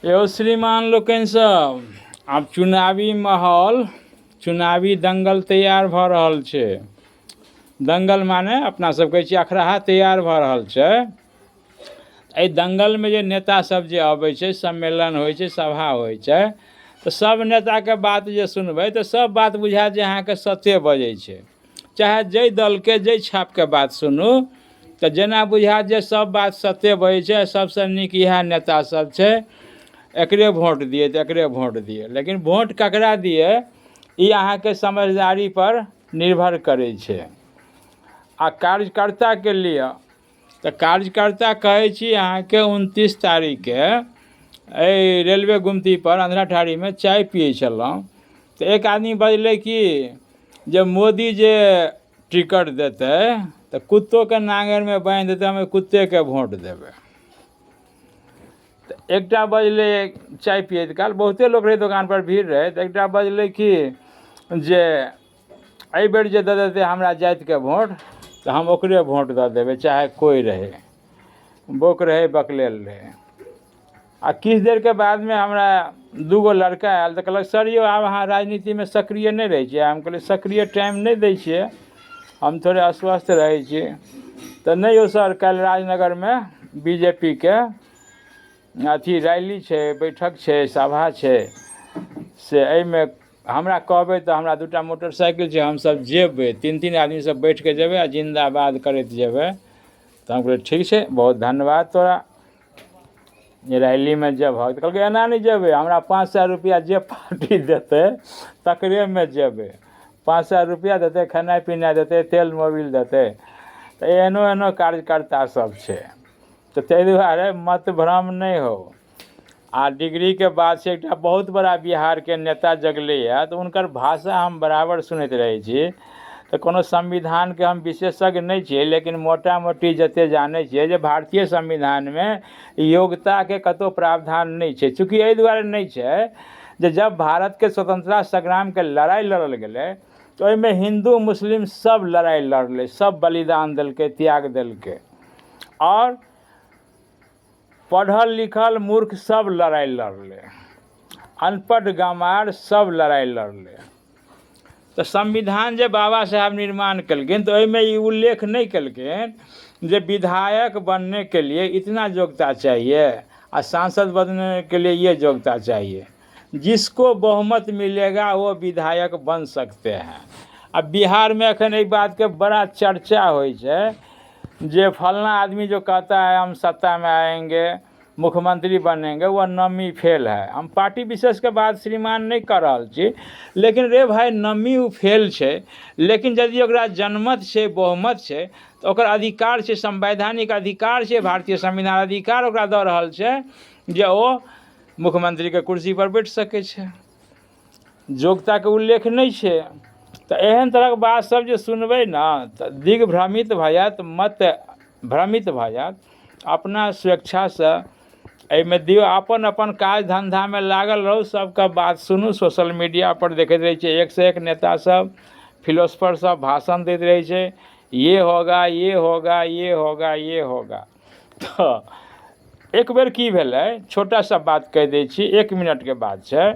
यो श्रीमान लोकनि सब, आब चुनावी माहौल, चुनावी दंगल तैयार भऽ रहल छै। दंगल माने अपना सब कहै छियै अखराहा तैयार भऽ रहल छै। एहि दंगलमे जे नेता सब जे अबै छै, सम्मेलन होइ छै, सभा होइ छै, तऽ सब नेताके बात जे सुनबै तऽ सब बात बुझायत जे अहाँके सत्ये बजै छै। चाहे जाहि दलके जाहि छापके बात सुनू तऽ जेना बुझायत जे सब बात सत्ये बजै छै, सबसँ नीक इएह नेता सब छै, एकरे वोट दिए तऽ एकरे वोट दिए। लेकिन वोट ककरा दिए ई अहाँके समझदारी पर निर्भर करै छै। आ कार्यकर्ताके लिए तऽ कार्यकर्ता कहै छी अहाँके 29 तारीखके एहि रेलवे गुमती पर अंधराठाड़ीमे चाय पियै छलहुँ तऽ एक आदमी बजलै कि जे मोदी जे टिकट देतै तऽ कुत्तोके नाङ्गरमे बान्हि देतै, हम कुत्तेके वोट देबै। तऽ एकटा बजलै चाय पियैत काल, बहुते लोक रहै दोकान पर, भीड़ रहै, तऽ एकटा बजलै कि जे एहि बेर जे दऽ देतै हमरा जातिके वोट तऽ हम ओकरे वोट दऽ देबै, चाहे कोइ रहै, बोक रहै बकलेल रहै। आ किछु देरके बादमे हमरा दूगो लड़का आयल तऽ कहलक सर यौ आब अहाँ राजनीतिमे सक्रिय नहि रहै छियै। हम कहलियै सक्रिय टाइम नहि दै छियै, हम थोड़े अस्वस्थ रहै छी। तऽ नहि यौ सर, काल्हि राजनगरमे बीजेपीके अथी रैली छै, बैठक छै, सभा छै, से एहिमे हमरा कहबै तऽ हमरा 2टा मोटरसाइकिल छै, हमसब जेबै, 3-3 आदमीसब बैठ कऽ जेबै आ जिन्दाबाद करैत जेबै। तऽ हम कहलियै ठीक छै, बहुत धन्यवाद तोरा, जे रैलीमे जेबहक। तऽ कहलकै एना नहि जेबै, हमरा 500 रुपैआ जे पार्टी देतै तकरेमे जेबै। 500 रुपैआ देतै, खेनाइ पिनाइ देतै, तेल मोबिल देतै। तऽ एहनो एहनो कार्यकर्ता सब छै, तऽ ताहि दुआरे मत भ्रम नहि हो। आ डिग्रीके बात छै, एकटा बहुत बड़ा बिहारके नेता जगलैए तऽ हुनकर भाषा हम बराबर सुनैत रहै छी। तऽ कोनो संविधानके हम विशेषज्ञ नहि छियै, लेकिन मोटा मोटी जतेक जानै छियै जे भारतीय संविधानमे योग्यताके कतहु प्रावधान नहि छै। चूँकि एहि दुआरे नहि छै जे जब भारतके स्वतंत्रता संग्रामके लड़ाइ लड़ल गेलै तऽ ओहिमे हिन्दू मुस्लिम सब लड़ाइ लड़लै, सब बलिदान देलकै, त्याग देलकै, आओर पढ़ल लिखल मूर्ख सब लड़ाइ लड़लै, अनपढ़ गंवार सब लड़ाइ लड़लै। तऽ संविधान जे बाबा साहब निर्माण केलखिन तऽ ओहिमे ई उल्लेख नहीं केलखिन जे विधायक बनने के लिए इतना योग्यता चाहिए और सांसद बनने के लिए ये योग्यता चाहिए, जिसको बहुमत मिलेगा वो विधायक बन सकते हैं। अब बिहार में एखन एहि बात के बड़ा चर्चा होइ छै जे फलना आदमी जो कहता है हम सत्ता में आएंगे, मुख्यमंत्री बनेंगे, वह नमी फेल है। हम पार्टी विशेष के बात श्रीमान नहीं कर रहल छी, लेकिन रे भाई नमी उ फेल छै, लेकिन यदि ओकरा जनमत छै, बहुमत छै तऽ ओकर अधिकार छै, संवैधानिक अधिकार छै, भारतीय संविधान अधिकार ओकरा दऽ रहल छै जे ओ मुख्यमंत्रीके कुर्सी पर बैठ सकै छै। योग्यताके उल्लेख नहि छै। तऽ एहन तरहक बात सब जे सुनबै ने तऽ दिग्भ्रमित भऽ जायत, मत भ्रमित भऽ जायत। अपना स्वेच्छासँ एहिमे दियौ, अपन अपन काज धन्धामे लागल रहू, सबके बात सुनू। सोशल मीडिया पर देखैत रहै छियै एक से एक नेता सब, फिलोसफर सब भाषण दैत रहै छै, ये होगा, ये होगा, ये होगा, ये होगा। तऽ एक बेर की भेलै, छोटा सा बात कहि दै छी, 1 मिनटके बात छै।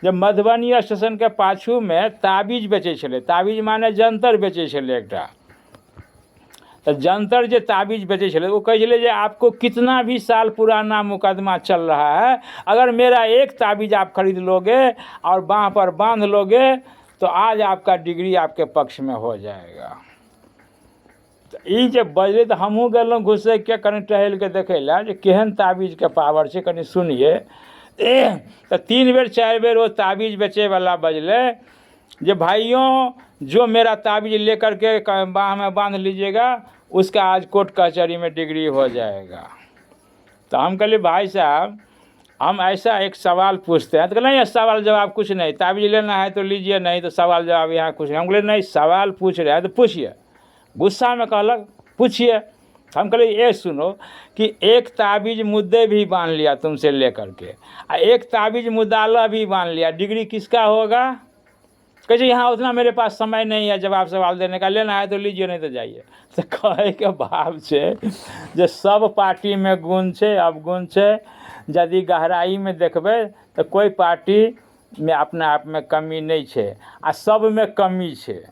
जब मधुबनी स्टेशनके पाछूमे ताबीज बेचै छलै, ताबीज माने जंतर बेचै छलै एकटा, तो जंतर जे ताबीज बेचे छले वो कहे छले जे आपको कितना भी साल पुराना मुकदमा चल रहा है, अगर मेरा एक ताबीज आप खरीद लोगे और बाँह पर बांध लोगे तो आज आपका डिग्री आपके पक्ष में हो जाएगा। तो ई जे बजलै तऽ हमहूँ गेलहुँ घुसैके कनि टहलि कऽ देखै लए जे केहन ताबीजके पावर छै, कनि सुनिए। तो 3 बेर 4 बेर वो ताबीज बेचेवाला बजलै जे भाइयों जो मेरा ताबीज लेकर के बाँह में बांध लीजिएगा उसका आज कोर्ट कचहरी में डिग्री हो जाएगा। तो हम कहले भाई साहब हम ऐसा एक सवाल पूछते हैं, तो कहले नहीं सवाल जवाब कुछ नहीं, ताबीज लेना है तो लीजिए, नहीं तो सवाल जवाब यहाँ कुछ नहीं। हम कहले नहीं सवाल पूछ रहे हैं तो पूछिए। गुस्सा में कहलक पूछिए। हम कहले ये सुनो कि एक ताबीज मुद्दे भी बांध लिया तुमसे लेकर के, एक ताबीज मुद्दाला भी बांध लिया, डिग्री किसका होगा? कहे जी यहाँ उतना मेरे पास समय नहीं है जवाब सवाल देने का, लेना है तो लीजिए नहीं तो जाइए। तो कहे के भाव छै जे सब पार्टी में गुण छै, अवगुण छै। यदि गहराई में देखबै तो कोई पार्टी में अपने आप में कमी नहीं छै आ सब में कमी छै।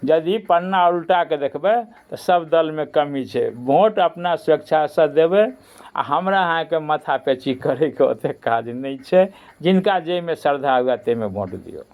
यदि पन्ना उल्टा के देखबै तो सब दल में कमी छै। वोट अपना स्वेच्छा से देबै आ हमरा अहाँ के माथा पेची करे के ओते काज नहीं छै। जिनका जे में श्रद्धा हुआ ते में वोट दियो।